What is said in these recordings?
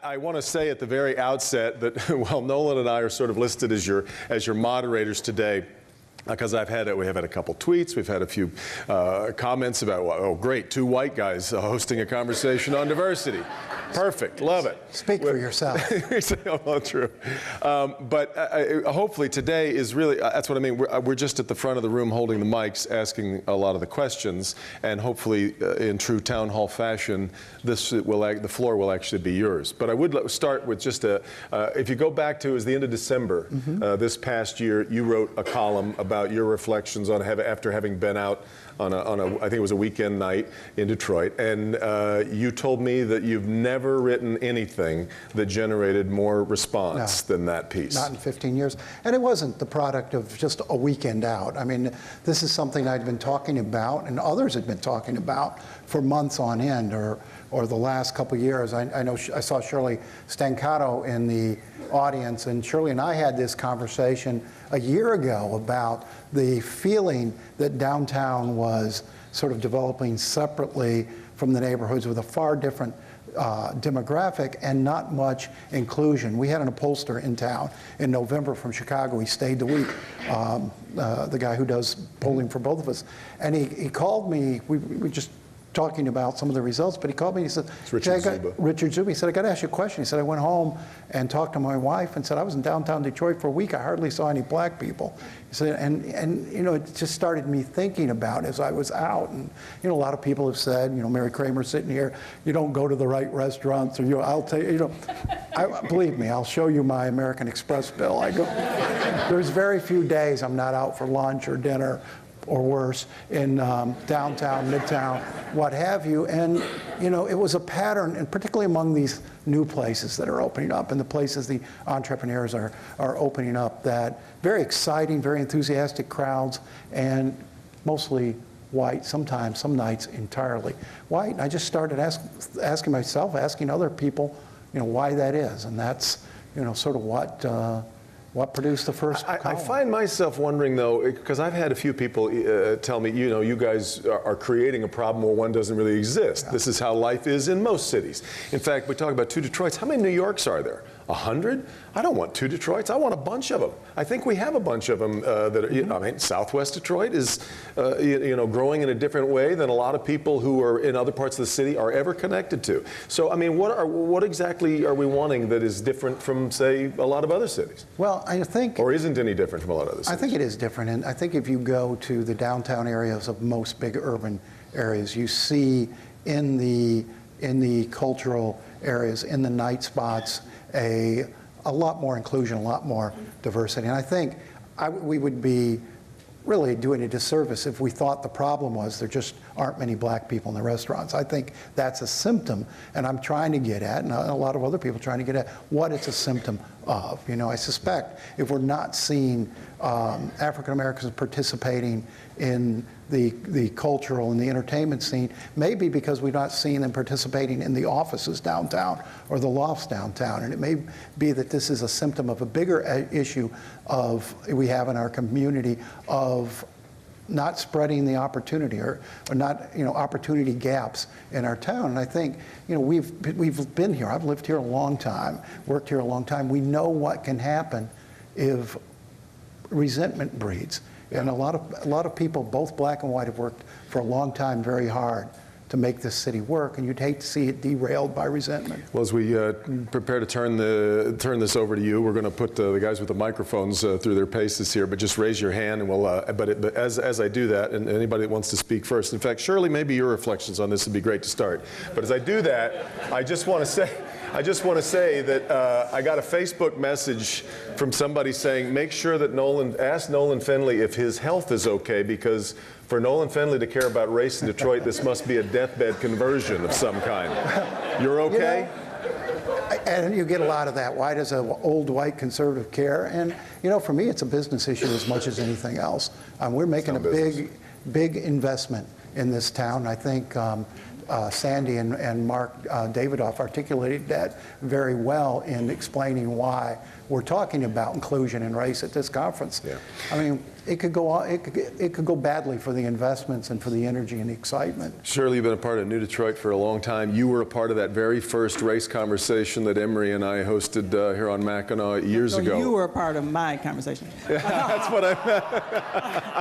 I want to say at the very outset that while Nolan and I are sort of listed as your moderators today, because we have had a couple tweets, we've had a few comments about, oh great, two white guys hosting a conversation on diversity. Perfect, love it. Speak for yourself. Well, true. But hopefully today is really, that's what I mean, we're just at the front of the room holding the mics, asking a lot of the questions, and hopefully in true town hall fashion, the floor will actually be yours. But I would start with just if you go back to, it was the end of December, this past year, you wrote a column about your reflections on after having been out on I think it was a weekend night in Detroit, and you told me that you've never written anything that generated more response than that piece. Not in 15 years. And it wasn't the product of just a weekend out. I mean, this is something I'd been talking about and others had been talking about for months on end, or the last couple of years. I know I saw Shirley Stancato in the audience, and Shirley and I had this conversation a year ago about the feeling that downtown was sort of developing separately from the neighborhoods with a far different demographic and not much inclusion. We had an upholsterer in town in November from Chicago. He stayed the week, the guy who does polling for both of us. And he called me, we just talking about some of the results, but he called me and he said, Richard Zuba. He said, I got to ask you a question. He said, I went home and talked to my wife and said, I was in downtown Detroit for a week. I hardly saw any black people. He said, and you know, it just started me thinking about as I was out. And, you know, a lot of people have said, you know, Mary Kramer sitting here, you don't go to the right restaurants, or, you know, I'll tell you, you know, believe me, I'll show you my American Express bill. There's very few days I'm not out for lunch or dinner or worse, in downtown, Midtown, what have you. And, you know, it was a pattern, and particularly among these new places that are opening up and the places the entrepreneurs are opening up, that very exciting, very enthusiastic crowds, and mostly white, sometimes, some nights entirely white. And I just started asking myself, asking other people, you know, why that is. And that's, you know, sort of what produced the first column. I find myself wondering, though, because I've had a few people tell me, you know, you guys are creating a problem where one doesn't really exist. Yeah. This is how life is in most cities. In fact, we talk about 2 Detroits. How many New Yorks are there? 100? I don't want 2 Detroits. I want a bunch of them. I think we have a bunch of them that are, you know, I mean, Southwest Detroit is, you know, growing in a different way than a lot of people who are in other parts of the city are ever connected to. So, I mean, what exactly are we wanting that is different from, say, a lot of other cities? Well, I think, or isn't any different from a lot of other cities? I think it is different, and I think if you go to the downtown areas of most big urban areas, you see in the cultural areas, in the night spots, a lot more inclusion, a lot more diversity. And I think we would be really doing a disservice if we thought the problem was there just aren't many black people in the restaurants. I think that's a symptom, and I'm trying to get at, and a lot of other people are trying to get at, what it's a symptom of. You know, I suspect if we're not seeing African Americans participating in the cultural and the entertainment scene, maybe because we're not seeing them participating in the offices downtown or the lofts downtown. And it may be that this is a symptom of a bigger issue we have in our community of not spreading the opportunity, or not, you know, opportunity gaps in our town. And I think, you know, we've been here. I've lived here a long time, worked here a long time. We know what can happen if resentment breeds. And a lot of people, both black and white, have worked for a long time very hard to make this city work, and you'd hate to see it derailed by resentment. Well, as we prepare to turn this over to you, we're going to put the guys with the microphones through their paces here, but just raise your hand, and we'll. But as I do that, and anybody that wants to speak first, in fact, Shirley, maybe your reflections on this would be great to start. But as I do that, I just want to say that I got a Facebook message from somebody saying, make sure that ask Nolan Finley if his health is okay, because for Nolan Finley to care about race in Detroit, this must be a deathbed conversion of some kind. You're okay? You know, and you get a lot of that. Why does an old white conservative care? And, you know, for me, it's a business issue as much as anything else. We're making a big investment in this town. I think Sandy and Mark Davidoff articulated that very well in explaining why we're talking about inclusion and race at this conference. Yeah. I mean, it could go badly for the investments and for the energy and the excitement. Shirley, you've been a part of New Detroit for a long time. You were a part of that very first race conversation that Emery and I hosted here on Mackinac years ago. You were a part of my conversation. That's what I meant.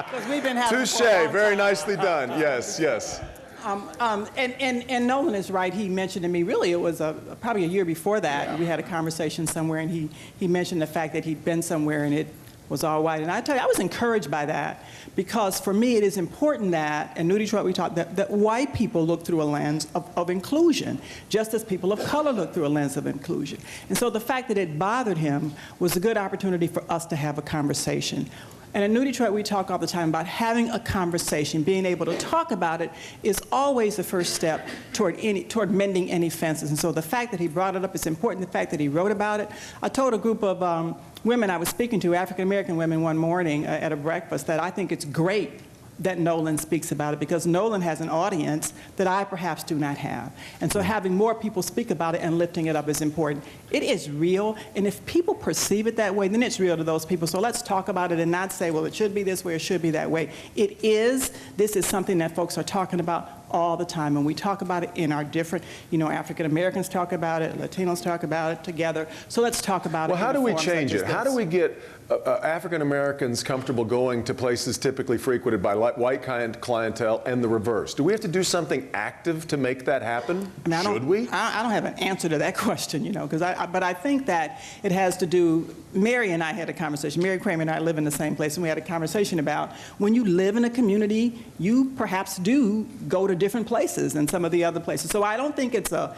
Because we've been having Touche, very nicely done. Yes, yes. And Nolan is right. He mentioned to me, really, it was probably a year before that. Yeah. We had a conversation somewhere, and he mentioned the fact that he'd been somewhere and it was all white. And I tell you, I was encouraged by that, because for me, it is important that, in New Detroit, we talk that white people look through a lens of inclusion, just as people of color look through a lens of inclusion. And so the fact that it bothered him was a good opportunity for us to have a conversation. And in New Detroit, we talk all the time about having a conversation. Being able to talk about it is always the first step toward mending any fences. And so the fact that he brought it up is important. The fact that he wrote about it. I told a group of women I was speaking to, African-American women, one morning at a breakfast, that I think it's great that Nolan speaks about it, because Nolan has an audience that I perhaps do not have. And so having more people speak about it and lifting it up is important. It is real, and if people perceive it that way, then it's real to those people. So let's talk about it and not say, well, it should be this way or it should be that way. It is. This is something that folks are talking about all the time, and we talk about it in our different, African Americans talk about it, Latinos talk about it together. So let's talk about it. Well, how do we change it? How do we get African Americans comfortable going to places typically frequented by white clientele and the reverse? Do we have to do something active to make that happen? Should we? I don't have an answer to that question, but I think that it has to do. Mary and I had a conversation. Mary Kramer and I live in the same place, and we had a conversation about when you live in a community, you perhaps do go to different places than some of the other places. So I don't think it's a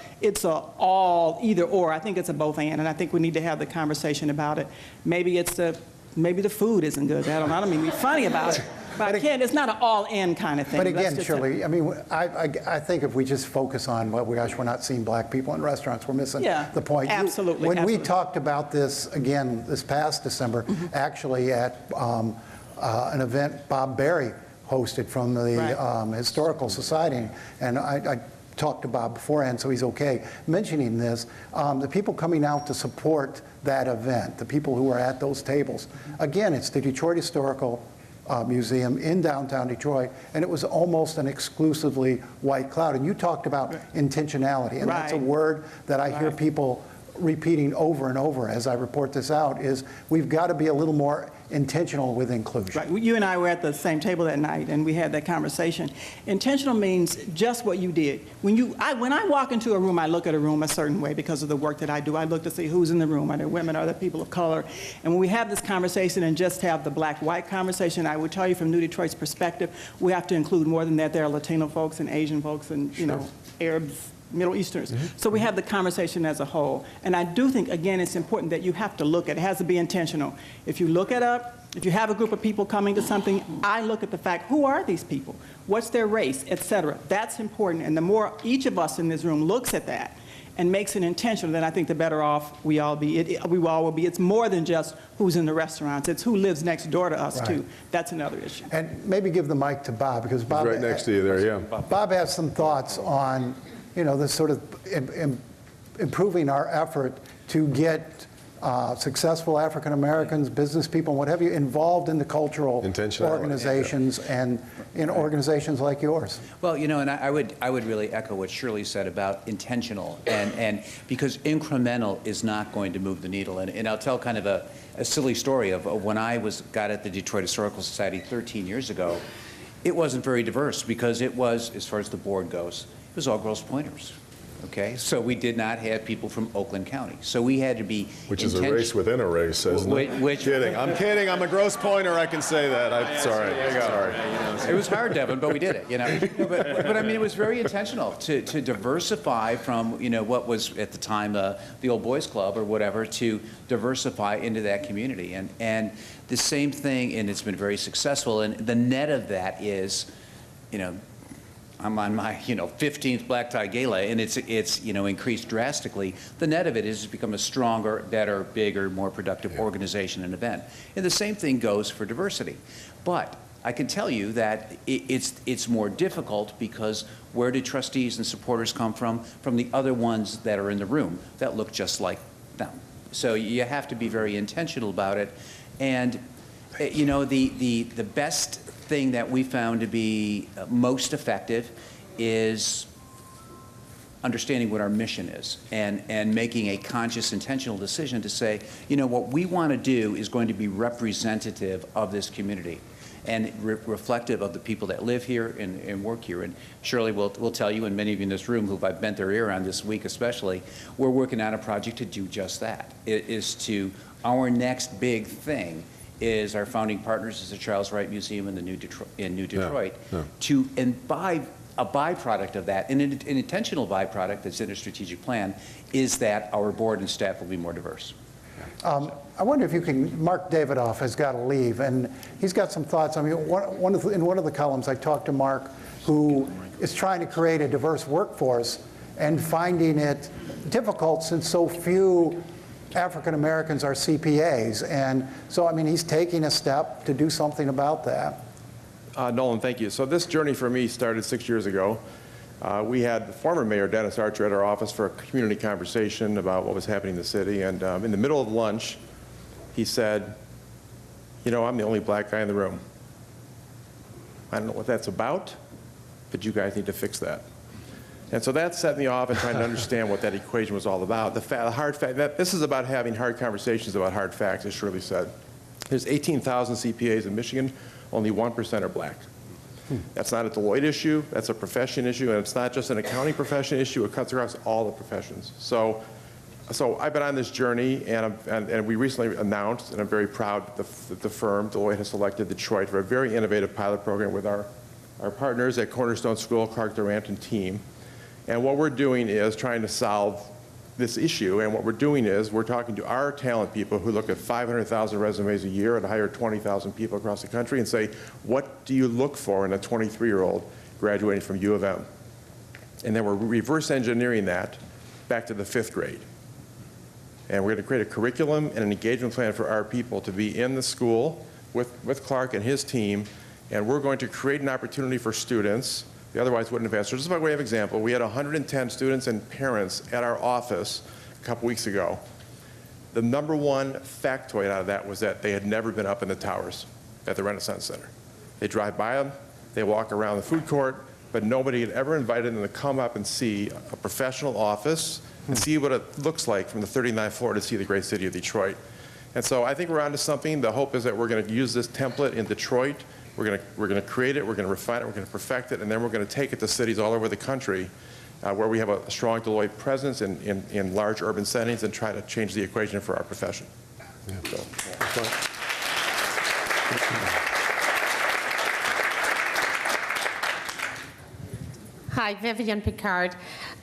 all either or. I think it's a both and I think we need to have the conversation about it. Maybe the food isn't good. I don't mean to be funny about it. But again, it's not an all-in kind of thing. But again, Shirley, I mean, I think if we just focus on, well, gosh, we're not seeing black people in restaurants, we're missing the point. Absolutely. When we talked about this, again, this past December, actually at an event Bob Berry hosted from the Historical Society, and I talked to Bob beforehand, so he's okay mentioning this. The people coming out to support that event, the people who are at those tables, again, it's the Detroit Historical Museum in downtown Detroit, and it was almost an exclusively white crowd. And you talked about intentionality, and that's a word that I hear people repeating over and over as I report this out, is we've got to be a little more intentional with inclusion. Right. You and I were at the same table that night, and we had that conversation. Intentional means just what you did. When I walk into a room, I look at a room a certain way because of the work that I do. I look to see who's in the room. Are there women? Are there people of color? And when we have this conversation and just have the black-white conversation, I would tell you from New Detroit's perspective, we have to include more than that. There are Latino folks and Asian folks and, Arabs, Middle Easterners. So we have the conversation as a whole. And I do think, again, it's important that you have to look at it. It has to be intentional. If you look it up, if you have a group of people coming to something, I look at the fact, who are these people? What's their race, et cetera? That's important. And the more each of us in this room looks at that and makes it intentional, then I think the better off we all will be. It's more than just who's in the restaurants. It's who lives next door to us, too. That's another issue. And maybe give the mic to Bob, because Bob... He's right next to you there, yeah. Bob has some thoughts on this sort of improving our effort to get successful African Americans, business people, and what have you, involved in the cultural organizations and in organizations like yours. Well, and I would really echo what Shirley said about intentional, and because incremental is not going to move the needle. And I'll tell kind of a silly story of when I got at the Detroit Historical Society 13 years ago. It wasn't very diverse because it was, as far as the board goes, it was all Grosse Pointers. Okay, so we did not have people from Oakland County. So we had to be Which is a race within a race, isn't it? Kidding. I'm kidding. I'm a Grosse Pointer. I can say that. I'm sorry. Sorry. It was hard, Devin, but we did it. But I mean, it was very intentional to diversify from what was at the time the old boys club or whatever, to diversify into that community. And the same thing, and it's been very successful. And the net of that is, I'm on my 15th black tie gala, and it's increased drastically. The net of it is it's become a stronger, better, bigger, more productive organization and event. And the same thing goes for diversity. But I can tell you that it's more difficult because where do trustees and supporters come from? From the other ones that are in the room that look just like them. So you have to be very intentional about it. And you know, the best thing that we found to be most effective is understanding what our mission is and making a conscious, intentional decision to say, you know, what we want to do is going to be representative of this community and reflective of the people that live here and work here. And Shirley will tell you, and many of you in this room who I've bent their ear on this week especially, we're working on a project to do just that. It is to, our next big thing is our founding partners is the Charles Wright Museum in the New Detroit, to imbibe a byproduct of that, and an intentional byproduct that's in a strategic plan, is that our board and staff will be more diverse. I wonder if you can, Mark Davidoff has got to leave, and he's got some thoughts. I mean, in one of the columns, I talked to Mark, who is trying to create a diverse workforce and finding it difficult since so few African Americans are CPAs. And so, I mean, he's taking a step to do something about that. Nolan, thank you. So this journey for me started 6 years ago. We had the former mayor, Dennis Archer, at our office for a community conversation about what was happening in the city. And in the middle of lunch, he said, you know, I'm the only black guy in the room. I don't know what that's about, but you guys need to fix that. And so that set me off and trying to understand what that equation was all about. The hard fact, that this is about having hard conversations about hard facts, as Shirley said. There's 18,000 CPAs in Michigan. Only 1% are black. That's not a Deloitte issue, that's a profession issue, and it's not just an accounting profession issue, it cuts across all the professions. So I've been on this journey, and we recently announced, and I'm very proud that the firm, Deloitte, has selected Detroit for a very innovative pilot program with our partners at Cornerstone School, Clark Durant and team. And what we're doing is trying to solve this issue, and what we're doing is we're talking to our talent people who look at 500,000 resumes a year and hire 20,000 people across the country and say, what do you look for in a 23-year-old graduating from U of M? And then we're reverse engineering that back to the 5th grade. And we're going to create a curriculum and an engagement plan for our people to be in the school with Clark and his team, and we're going to create an opportunity for students they otherwise wouldn't have asked. So just by way of example, we had 110 students and parents at our office a couple weeks ago. The #1 factoid out of that was that they had never been up in the towers at the Renaissance Center. They drive by them, they walk around the food court, but nobody had ever invited them to come up and see a professional office and see what it looks like from the 39th floor to see the great city of Detroit. And so I think we're onto something. The hope is that we're going to use this template in Detroit. We're going to create it, we're going to refine it, we're going to perfect it, and then we're going to take it to cities all over the country where we have a strong Deloitte presence in large urban settings and try to change the equation for our profession. Yeah. So, Hi, Vivian Picard.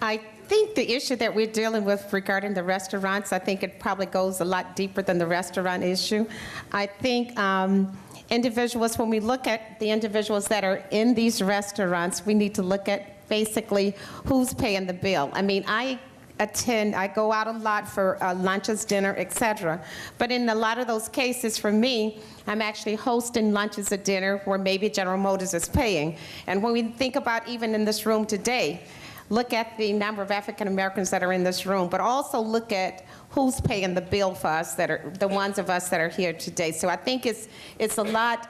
I think the issue that we're dealing with regarding the restaurants, I think it probably goes a lot deeper than the restaurant issue. I think individuals, when we look at the individuals that are in these restaurants, we need to look at basically who's paying the bill. I mean, I go out a lot for lunches, dinner, etc. But in a lot of those cases, for me, I'm actually hosting lunches or dinner where maybe General Motors is paying. And when we think about even in this room today, look at the number of African Americans that are in this room, but also look at who's paying the bill for us, that are the ones of us that are here today. So I think it's a lot.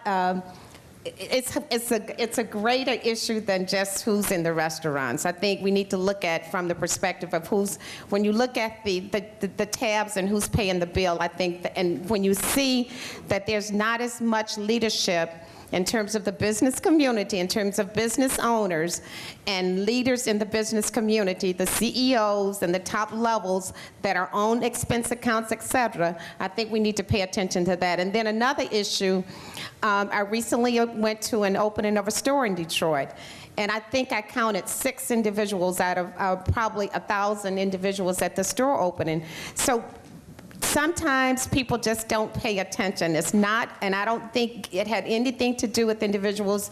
It's a greater issue than just who's in the restaurants. I think we need to look at from the perspective of who's, when you look at the tabs and who's paying the bill, I think, and when you see that there's not as much leadership in terms of the business community, in terms of business owners and leaders in the business community, the CEOs and the top levels that are on expense accounts, et cetera, I think we need to pay attention to that. And then another issue, I recently went to an opening of a store in Detroit, and I think I counted 6 individuals out of probably 1,000 individuals at the store opening. So sometimes people just don't pay attention. It's not, and I don't think it had anything to do with individuals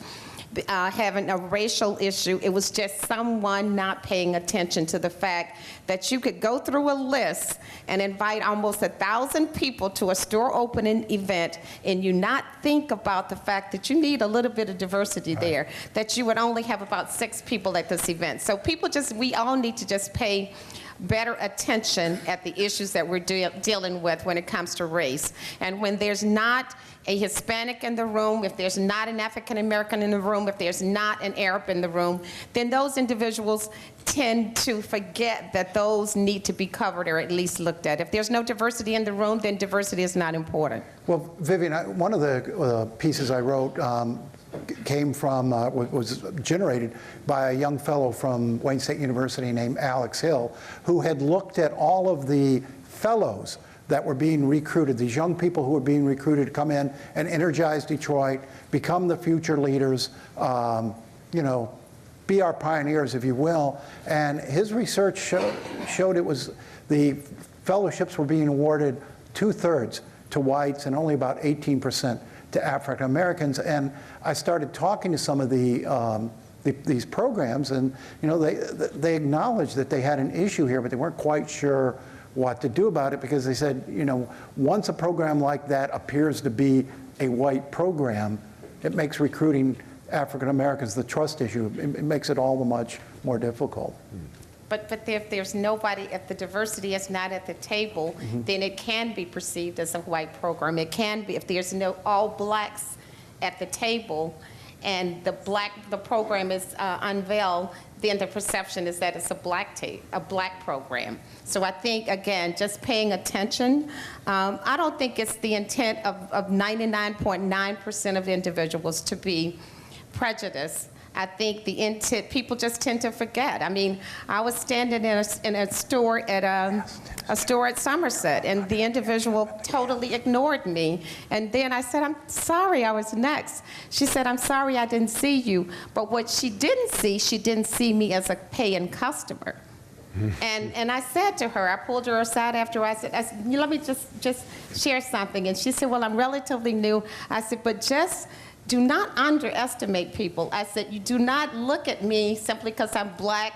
having a racial issue. It was just someone not paying attention to the fact that you could go through a list and invite almost 1,000 people to a store opening event, and you not think about the fact that you need a little bit of diversity there, that you would only have about 6 people at this event. So we all need to just pay better attention at the issues that we're dealing with when it comes to race. And when there's not a Hispanic in the room, if there's not an African American in the room, if there's not an Arab in the room, then those individuals tend to forget that those need to be covered or at least looked at. If there's no diversity in the room, then diversity is not important. Well, Vivian, one of the pieces I wrote came from, was generated by a young fellow from Wayne State University named Alex Hill, who had looked at all of the fellows that were being recruited, these young people who were being recruited to come in and energize Detroit, become the future leaders, you know, be our pioneers, if you will. And his research showed it was the fellowships were being awarded 2/3 to whites and only about 18% to African Americans. And I started talking to some of these programs, and you know, they acknowledged that they had an issue here, but they weren't quite sure what to do about it, because they said, you know, once a program like that appears to be a white program, it makes recruiting African Americans the trust issue. It makes it all the much more difficult. But if there's nobody, if the diversity is not at the table, then it can be perceived as a white program. It can be, if there's no all blacks at the table and the program is unveiled, then the perception is that it's a black program. So I think, again, just paying attention. I don't think it's the intent of 99.9% of individuals to be prejudiced. I think the intent, people just tend to forget. I mean, I was standing in a store at a store at Somerset, and the individual totally ignored me. And then I said, "I'm sorry, I was next." She said, "I'm sorry, I didn't see you." But what she didn't see me as a paying customer. And I said to her, I pulled her aside after I said, "Let me just share something." And she said, "Well, I'm relatively new." I said, "But just do not underestimate people." I said, "You do not look at me simply because I'm black,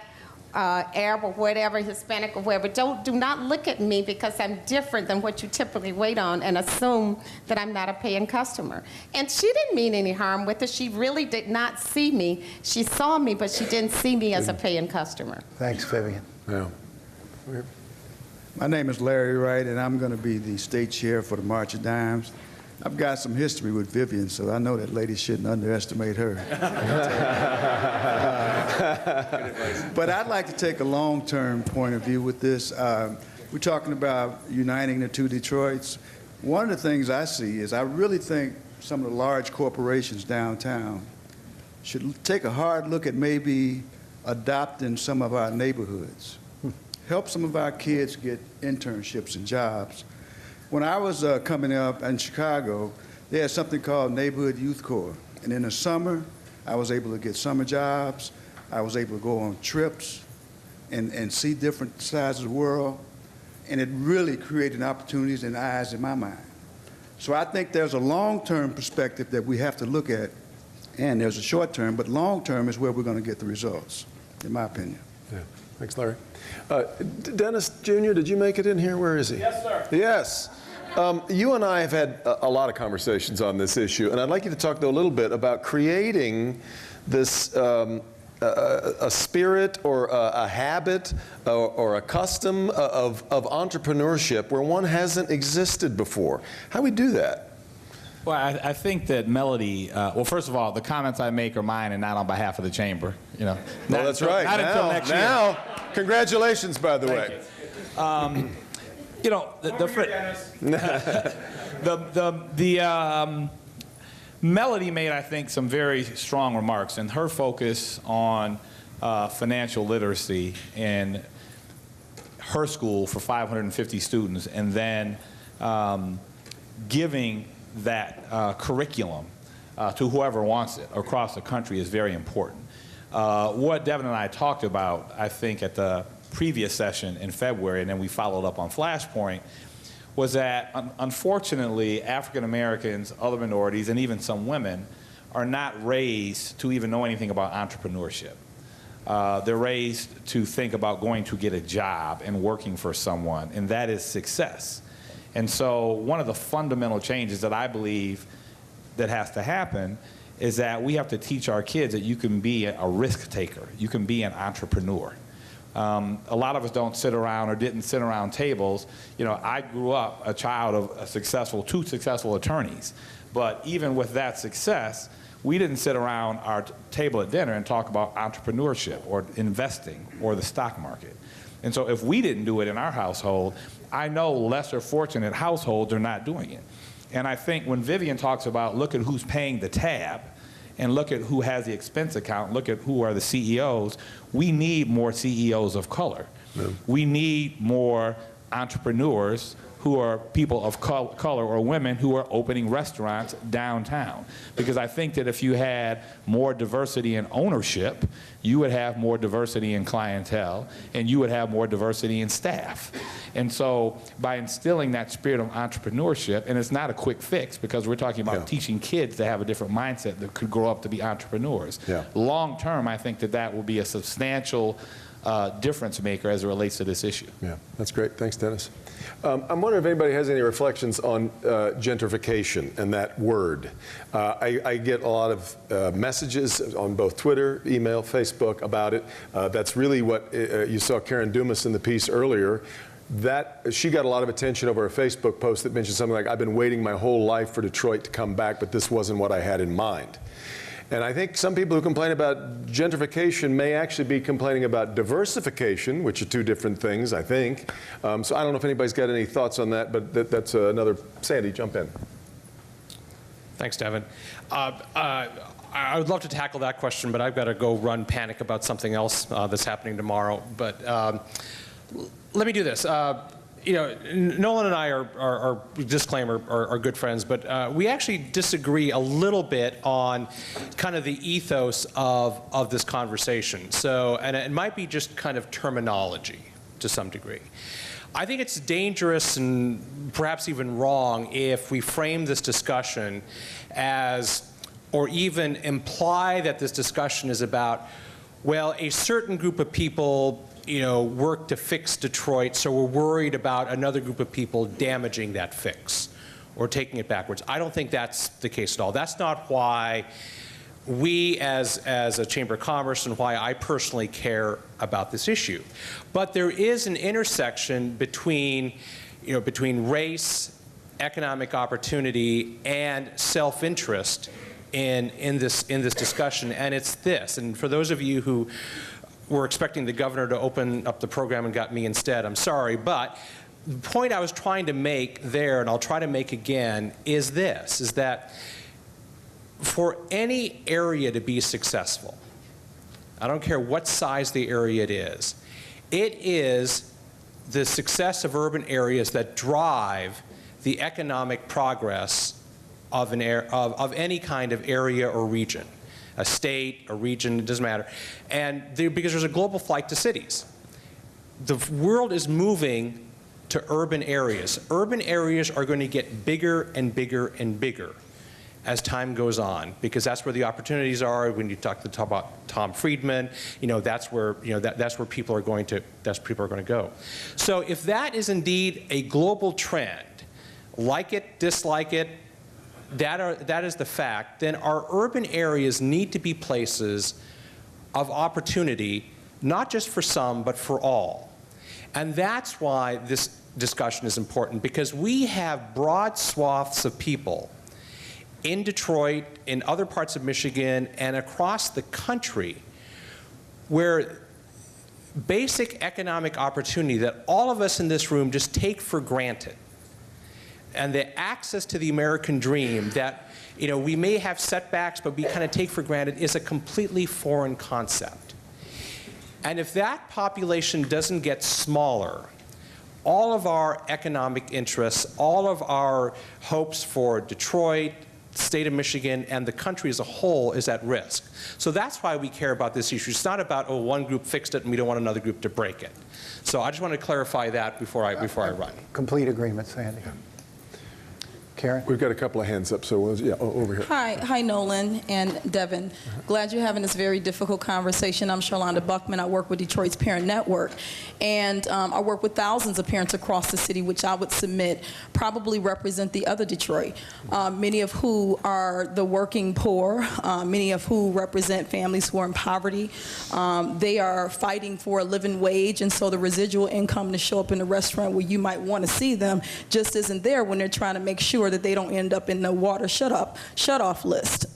Arab or whatever, Hispanic or whatever. Do not look at me because I'm different than what you typically wait on and assume that I'm not a paying customer." And she didn't mean any harm with it. She really did not see me. She saw me, but she didn't see me as a paying customer. Thanks, Vivian. Yeah. My name is Larry Wright, and I'm going to be the state chair for the March of Dimes. I've got some history with Vivian, so I know that lady shouldn't underestimate her. But I'd like to take a long-term point of view with this. We're talking about uniting the two Detroits. One of the things I see is I really think some of the large corporations downtown should take a hard look at maybe adopting some of our neighborhoods. Help some of our kids get internships and jobs. When I was coming up in Chicago, they had something called Neighborhood Youth Corps. And in the summer, I was able to get summer jobs. I was able to go on trips and see different sides of the world. And it really created opportunities and eyes in my mind. So I think there's a long-term perspective that we have to look at. And there's a short-term, but long-term is where we're going to get the results, in my opinion. Yeah. Thanks, Larry. Dennis Jr., did you make it in here? Where is he? Yes, sir. Yes. You and I have had a lot of conversations on this issue, and I'd like you to talk, though, a little bit about creating this a spirit or a habit or a custom of entrepreneurship where one hasn't existed before. How do we do that? Well, I think that melody, well, first of all, the comments I make are mine and not on behalf of the chamber. You know, Well, that's right. Not until next year. Now, congratulations, by the way. You know, Melody made, I think, some very strong remarks, and her focus on financial literacy in her school for 550 students, and then giving that curriculum to whoever wants it across the country is very important. What Devin and I talked about, I think, at the previous session in February, and then we followed up on Flashpoint, was that unfortunately African Americans, other minorities, and even some women are not raised to even know anything about entrepreneurship. They're raised to think about going to get a job and working for someone, and that is success. And so one of the fundamental changes that I believe that has to happen is that we have to teach our kids that you can be a risk taker, you can be an entrepreneur. A lot of us don't sit around or didn't sit around tables. You know, I grew up a child of two successful attorneys, but even with that success, we didn't sit around our table at dinner and talk about entrepreneurship or investing or the stock market. And so if we didn't do it in our household, I know lesser fortunate households are not doing it. And I think when Vivian talks about look at who's paying the tab and look at who has the expense account, look at who are the CEOs, we need more CEOs of color. Yeah. We need more entrepreneurs who are people of color or women who are opening restaurants downtown. Because I think that if you had more diversity in ownership, you would have more diversity in clientele, and you would have more diversity in staff. And so by instilling that spirit of entrepreneurship, and it's not a quick fix because we're talking about teaching kids to have a different mindset that could grow up to be entrepreneurs. Long term, I think that that will be a substantial difference maker as it relates to this issue. Yeah, that's great. Thanks, Dennis. I'm wondering if anybody has any reflections on gentrification and that word. I get a lot of messages on both Twitter, email, Facebook about it. That's really what you saw Karen Dumas in the piece earlier. That she got a lot of attention over a Facebook post that mentioned something like, I've been waiting my whole life for Detroit to come back, but this wasn't what I had in mind. And I think some people who complain about gentrification may actually be complaining about diversification, which are two different things, I think. So I don't know if anybody's got any thoughts on that, but that's another. Sandy, jump in. Thanks, Devin. I would love to tackle that question, but I've got to go run panic about something else that's happening tomorrow. But let me do this. You know, Nolan and I are disclaimer, are good friends, but we actually disagree a little bit on kind of the ethos of this conversation. So, and it might be just kind of terminology to some degree. I think it's dangerous and perhaps even wrong if we frame this discussion as, or even imply that this discussion is about, well, a certain group of people, you know, work to fix Detroit, so we're worried about another group of people damaging that fix or taking it backwards. I don't think that's the case at all. That's not why we as a Chamber of Commerce and why I personally care about this issue. But there is an intersection between, you know, between race, economic opportunity, and self-interest in this discussion, and it's this. And for those of you who were expecting the governor to open up the program and got me instead, I'm sorry, but the point I was trying to make there, and I'll try to make again, is this, is that for any area to be successful, I don't care what size the area it is the success of urban areas that drive the economic progress of any kind of area or region. A state, a region, it doesn't matter. And because there's a global flight to cities. The world is moving to urban areas. Urban areas are going to get bigger and bigger and bigger as time goes on, because that's where the opportunities are. When you talk about Tom Friedman, you know, that's where, you know, that's where people are going to go. So if that is indeed a global trend, like it, dislike it, that is the fact, then our urban areas need to be places of opportunity, not just for some, but for all. And that's why this discussion is important, because we have broad swaths of people in Detroit, in other parts of Michigan, and across the country where basic economic opportunity that all of us in this room just take for granted, and the access to the American dream that, you know, we may have setbacks, but we kind of take for granted, is a completely foreign concept. And if that population doesn't get smaller, all of our economic interests, all of our hopes for Detroit, the state of Michigan, and the country as a whole is at risk. So that's why we care about this issue. It's not about, oh, one group fixed it and we don't want another group to break it. So I just want to clarify that before I run. Complete agreement, Sandy. Karen? We've got a couple of hands up, so over here. Hi, Nolan and Devin. Glad you're having this very difficult conversation. I'm Charlonda Buckman. I work with Detroit's Parent Network, and I work with thousands of parents across the city, which I would submit probably represent the other Detroit, many of who are the working poor, many of who represent families who are in poverty. They are fighting for a living wage, and so the residual income to show up in a restaurant where you might want to see them just isn't there when they're trying to make sure that they don't end up in the water shut-off list.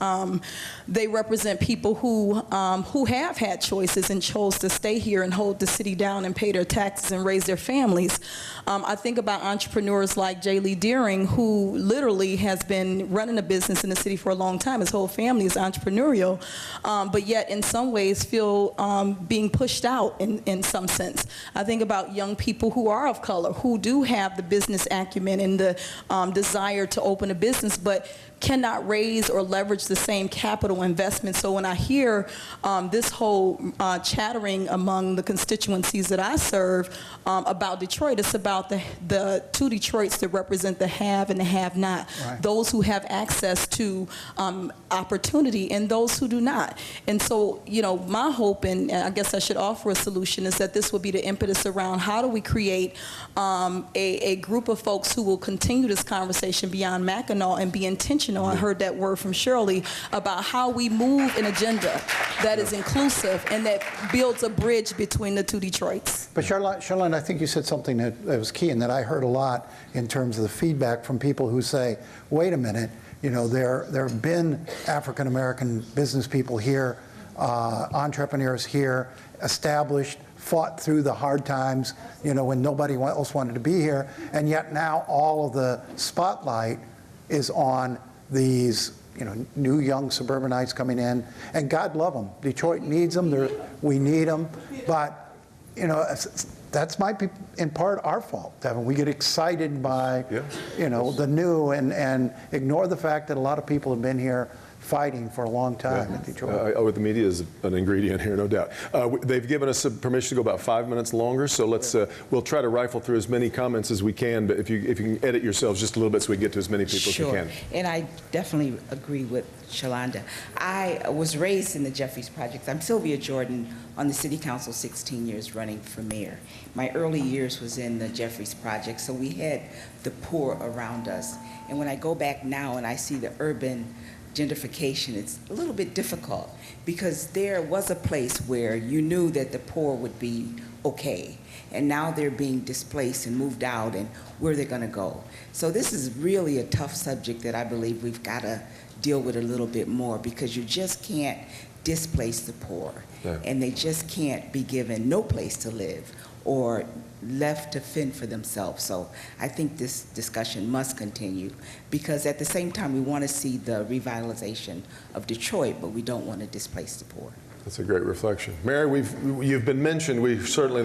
They represent people who have had choices and chose to stay here and hold the city down and pay their taxes and raise their families. I think about entrepreneurs like J. Lee Deering, who literally has been running a business in the city for a long time. His whole family is entrepreneurial, but yet in some ways feel being pushed out in some sense. I think about young people who are of color, who do have the business acumen and the desire to open a business, but cannot raise or leverage the same capital investment. So when I hear this whole chattering among the constituencies that I serve about Detroit, it's about the two Detroits that represent the have and the have-not, right. Those who have access to opportunity and those who do not. And so, you know, my hope, and I guess I should offer a solution, is that this will be the impetus around how do we create a group of folks who will continue this conversation beyond Mackinac and be intentional. I heard that word from Shirley about how we move an agenda that is inclusive and that builds a bridge between the two Detroits. But Charlene, I think you said something that was key and that I heard a lot in terms of the feedback from people who say, wait a minute, you know, there have been African American business people here, entrepreneurs here, established, fought through the hard times, you know, when nobody else wanted to be here, and yet now all of the spotlight is on these, you know, new young suburbanites coming in, and God love them. Detroit needs them. We need them, but you know, that's might be in part our fault, Devin. We get excited by, you know, the new and ignore the fact that a lot of people have been here fighting for a long time in Detroit. The media is an ingredient here, no doubt. They've given us permission to go about 5 minutes longer, so let's we'll try to rifle through as many comments as we can. But if you can edit yourselves just a little bit so we get to as many people as we can. And I definitely agree with Shalonda. I was raised in the Jeffries Project. I'm Sylvia Jordan, on the City Council, 16 years running for mayor. My early years was in the Jeffries Project, so we had the poor around us. And when I go back now and I see the urban gentrification, it's a little bit difficult because there was a place where you knew that the poor would be okay, and now they're being displaced and moved out, and where they're going to go. So this is really a tough subject that I believe we've got to deal with a little bit more, because you just can't displace the poor, and they just can't be given no place to live or left to fend for themselves. So I think this discussion must continue, because at the same time we want to see the revitalization of Detroit, but we don't want to displace the poor. That's a great reflection. Mary, you've been mentioned. We certainly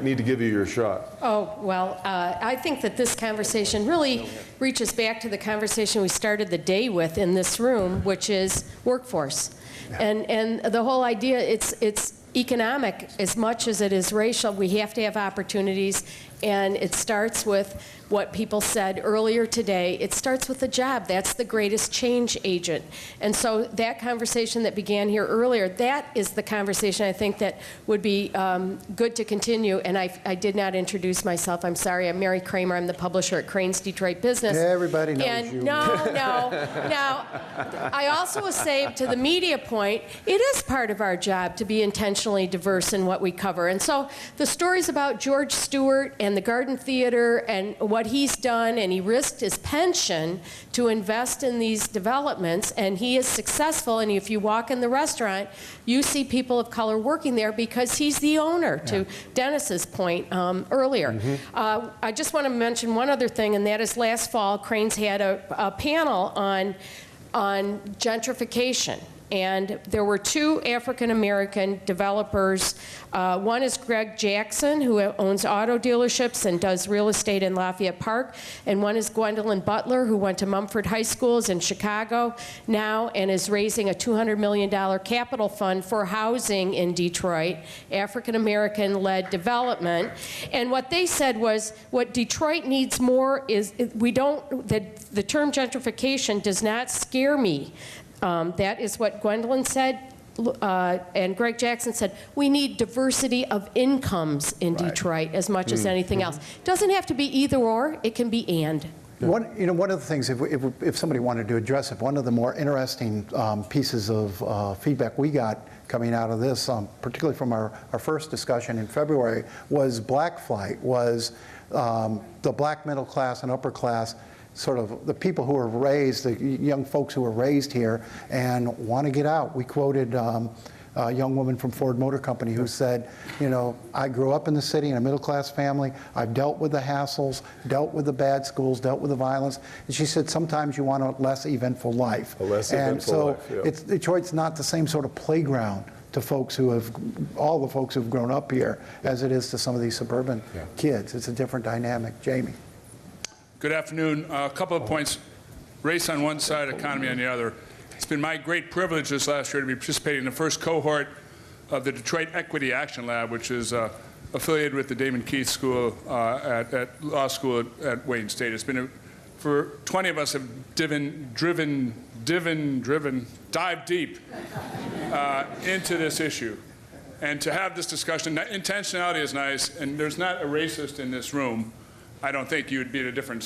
need to give you your shot. Oh, well, I think that this conversation really reaches back to the conversation we started the day with in this room, which is workforce. And the whole idea, it's economic as much as it is racial. We have to have opportunities, and it starts with what people said earlier today. It starts with a job. That's the greatest change agent. And so that conversation that began here earlier, that is the conversation I think that would be good to continue. And I did not introduce myself. I'm sorry. I'm Mary Kramer. I'm the publisher at Crane's Detroit Business. Everybody knows and you. No. Now, I also will say, to the media point, it is part of our job to be intentionally diverse in what we cover. And so the stories about George Stewart and the Garden Theater and what he's done, and he risked his pension to invest in these developments, and he is successful. And if you walk in the restaurant, you see people of color working there because he's the owner, to Dennis's point earlier. I just want to mention one other thing, and that is last fall, Crane's had a panel on gentrification. And there were two African-American developers. One is Greg Jackson, who owns auto dealerships and does real estate in Lafayette Park. And one is Gwendolyn Butler, who went to Mumford High Schools in Chicago now and is raising a $200 million capital fund for housing in Detroit, African-American-led development. And what they said was, what Detroit needs more is, the term gentrification does not scare me. That is what Gwendolyn said, and Greg Jackson said, we need diversity of incomes in Detroit as much as anything else. It doesn't have to be either or, it can be and. One of the things, if somebody wanted to address it, one of the more interesting pieces of feedback we got coming out of this, particularly from our first discussion in February, was black flight, was the black middle class and upper class, sort of the people who were raised, the young folks who were raised here and want to get out. We quoted a young woman from Ford Motor Company who said, you know, I grew up in the city in a middle-class family. I've dealt with the hassles, dealt with the bad schools, dealt with the violence. And she said, sometimes you want a less eventful life. A less eventful life, yeah. Detroit's not the same sort of playground to folks who have, all the folks who've grown up here, as it is to some of these suburban kids. It's a different dynamic. Jamie. Good afternoon. A couple of points. Race on one side, economy on the other. It's been my great privilege this last year to be participating in the first cohort of the Detroit Equity Action Lab, which is affiliated with the Damon Keith School at Law School at Wayne State. It's been for 20 of us have dived deep into this issue. And to have this discussion, intentionality is nice, and there's not a racist in this room. I don't think you'd be at a different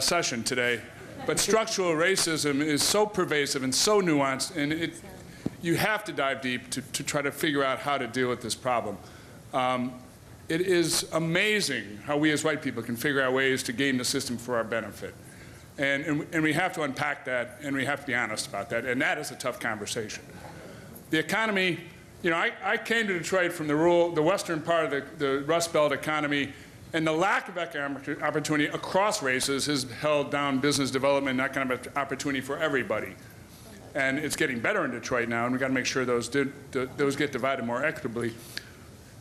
session today. But structural racism is so pervasive and so nuanced, and you have to dive deep to try to figure out how to deal with this problem. It is amazing how we as white people can figure out ways to game the system for our benefit. And we have to unpack that, and we have to be honest about that, and that is a tough conversation. The economy, you know, I came to Detroit from the western part of the Rust Belt economy, and the lack of economic opportunity across races has held down business development and economic opportunity for everybody. And it's getting better in Detroit now, and we've got to make sure those get divided more equitably.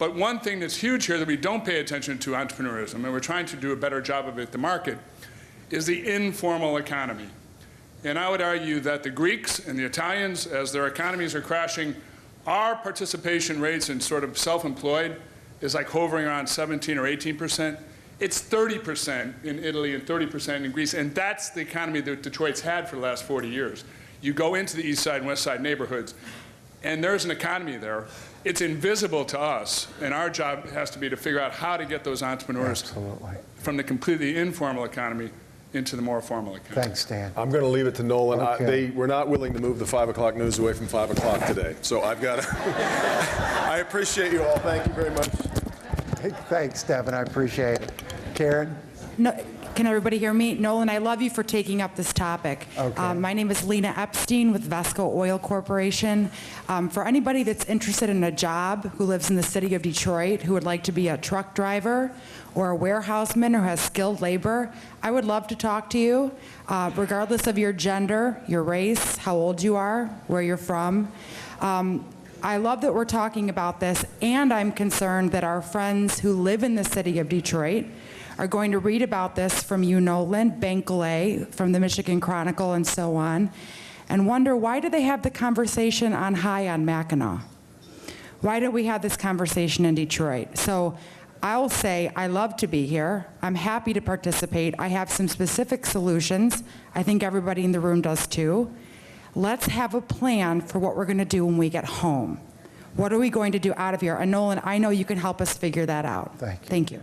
But one thing that's huge here that we don't pay attention to, entrepreneurism, and we're trying to do a better job of it at the market, is the informal economy. And I would argue that the Greeks and the Italians, as their economies are crashing, our participation rates in sort of self-employed is like hovering around 17 or 18%. It's 30% in Italy and 30% in Greece, and that's the economy that Detroit's had for the last 40 years. You go into the east side and west side neighborhoods, and there's an economy there. It's invisible to us, and our job has to be to figure out how to get those entrepreneurs from the completely informal economy into the more formal economy. Thanks, Dan. I'm going to leave it to Nolan. Okay. We're not willing to move the 5 o'clock news away from 5 o'clock today. So I've got to, I appreciate you all. Thank you very much. Thanks, Devin. I appreciate it. Karen? No, can everybody hear me? Nolan, I love you for taking up this topic. Okay. My name is Lena Epstein with Vesco Oil Corporation. For anybody that's interested in a job who lives in the city of Detroit, who would like to be a truck driver or a warehouseman or has skilled labor, I would love to talk to you, regardless of your gender, your race, how old you are, where you're from. I love that we're talking about this, and I'm concerned that our friends who live in the city of Detroit are going to read about this from you, Nolan, Bankley, from the Michigan Chronicle, and so on, and wonder, why do they have the conversation on high on Mackinac? Why don't we have this conversation in Detroit? So I'll say I love to be here. I'm happy to participate. I have some specific solutions. I think everybody in the room does too. Let's have a plan for what we're going to do when we get home. What are we going to do out of here? And Nolan, I know you can help us figure that out. Thank you. Thank you.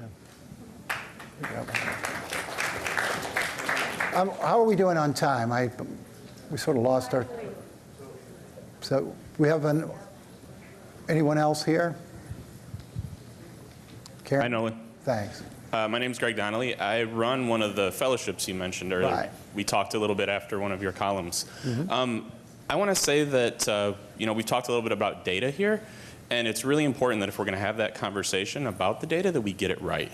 How are we doing on time? We sort of lost our... So we have anyone else here? Karen? Hi, Nolan. Thanks. My name's Greg Donnelly. I run one of the fellowships you mentioned earlier. Right. We talked a little bit after one of your columns. Mm-hmm. I want to say that we've talked a little bit about data here, and it's really important that if we're going to have that conversation about the data, that we get it right.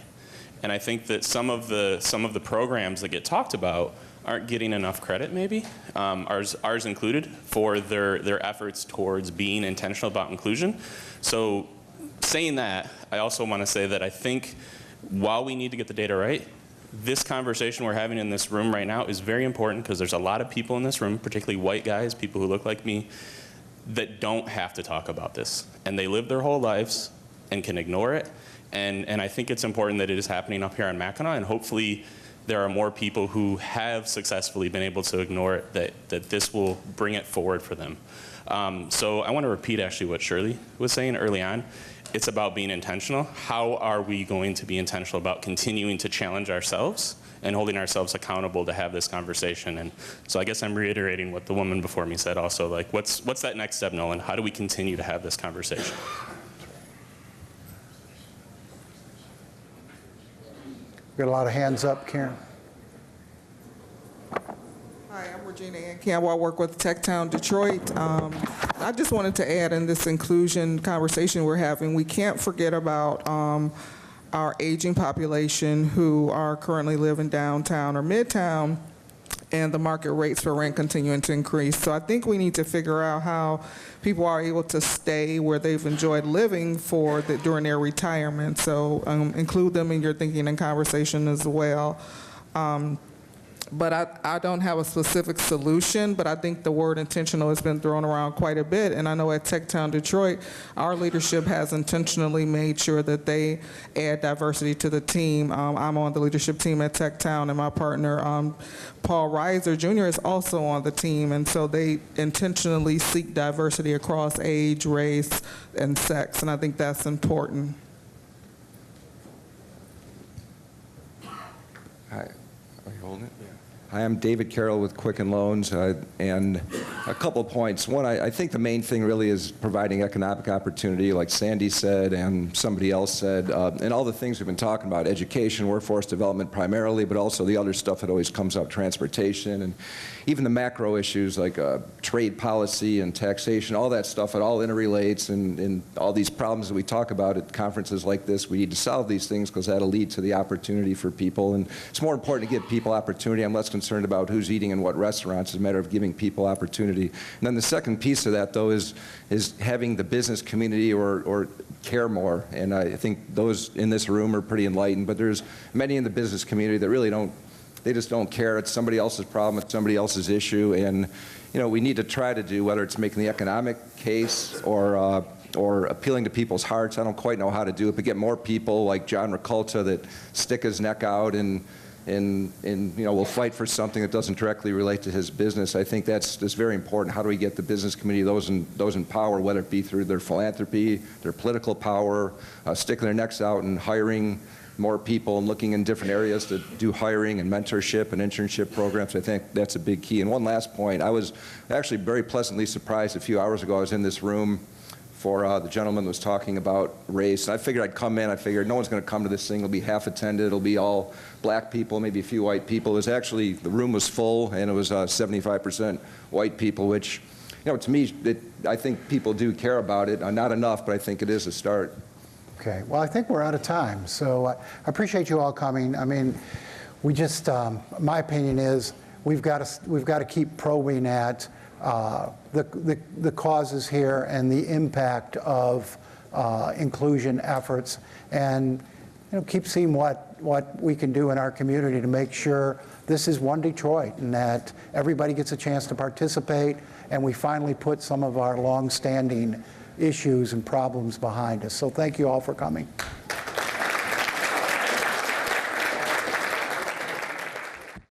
And I think that some of the programs that get talked about aren't getting enough credit, maybe, ours included, for their efforts towards being intentional about inclusion. So saying that, I also want to say that I think while we need to get the data right, this conversation we're having in this room right now is very important, because there's a lot of people in this room, particularly white guys, people who look like me, that don't have to talk about this. And they live their whole lives and can ignore it. And I think it's important that it is happening up here on Mackinac, and hopefully there are more people who have successfully been able to ignore it, that this will bring it forward for them. So I want to repeat actually what Shirley was saying early on. It's about being intentional. How are we going to be intentional about continuing to challenge ourselves and holding ourselves accountable to have this conversation? And so I guess I'm reiterating what the woman before me said also, like, what's that next step, Nolan? How do we continue to have this conversation? Got a lot of hands up, Karen. Hi, I'm Regina Ann Campbell. I work with TechTown Detroit. I just wanted to add, in this inclusion conversation we're having, we can't forget about our aging population who are currently living downtown or midtown, and the market rates for rent continuing to increase. So I think we need to figure out how people are able to stay where they've enjoyed living during their retirement. So include them in your thinking and conversation as well. But I don't have a specific solution, but I think the word intentional has been thrown around quite a bit. And I know at TechTown Detroit, our leadership has intentionally made sure that they add diversity to the team. I'm on the leadership team at TechTown, and my partner, Paul Reiser Jr., is also on the team. And so they intentionally seek diversity across age, race, and sex. And I think that's important. Hi. Are you holding it? Yeah. Hi, I'm David Carroll with Quicken Loans, and a couple of points. One, I think the main thing really is providing economic opportunity, like Sandy said and somebody else said, and all the things we've been talking about, education, workforce development primarily, but also the other stuff that always comes up, transportation, and even the macro issues like trade policy and taxation, all that stuff, it all interrelates, and all these problems that we talk about at conferences like this, we need to solve these things because that'll lead to the opportunity for people. And it's more important to give people opportunity. I'm less concerned about who's eating in what restaurants. It's a matter of giving people opportunity. And then the second piece of that, though, is having the business community or care more. And I think those in this room are pretty enlightened, but there's many in the business community that really don't. They just don't care. It's somebody else's problem. It's somebody else's issue. And, you know, we need to try to do, whether it's making the economic case or appealing to people's hearts. I don't quite know how to do it, but get more people like John Ricolta that stick his neck out and you know, will fight for something that doesn't directly relate to his business. I think that's very important. How do we get the business community, those in power, whether it be through their philanthropy, their political power, sticking their necks out and hiring more people and looking in different areas to do hiring and mentorship and internship programs. I think that's a big key. And one last point, I was actually very pleasantly surprised a few hours ago. I was in this room for the gentleman that was talking about race. And I figured I'd come in. I figured no one's going to come to this thing. It'll be half attended. It'll be all black people, maybe a few white people. It was actually, the room was full, and it was 75% white people, which, you know, to me, I think people do care about it. Not enough, but I think it is a start. Okay, well, I think we're out of time, so I appreciate you all coming. I mean, we just, my opinion is we've got to keep probing at the causes here and the impact of inclusion efforts, and you know, keep seeing what we can do in our community to make sure this is one Detroit and that everybody gets a chance to participate, and we finally put some of our long-standing issues and problems behind us. So thank you all for coming.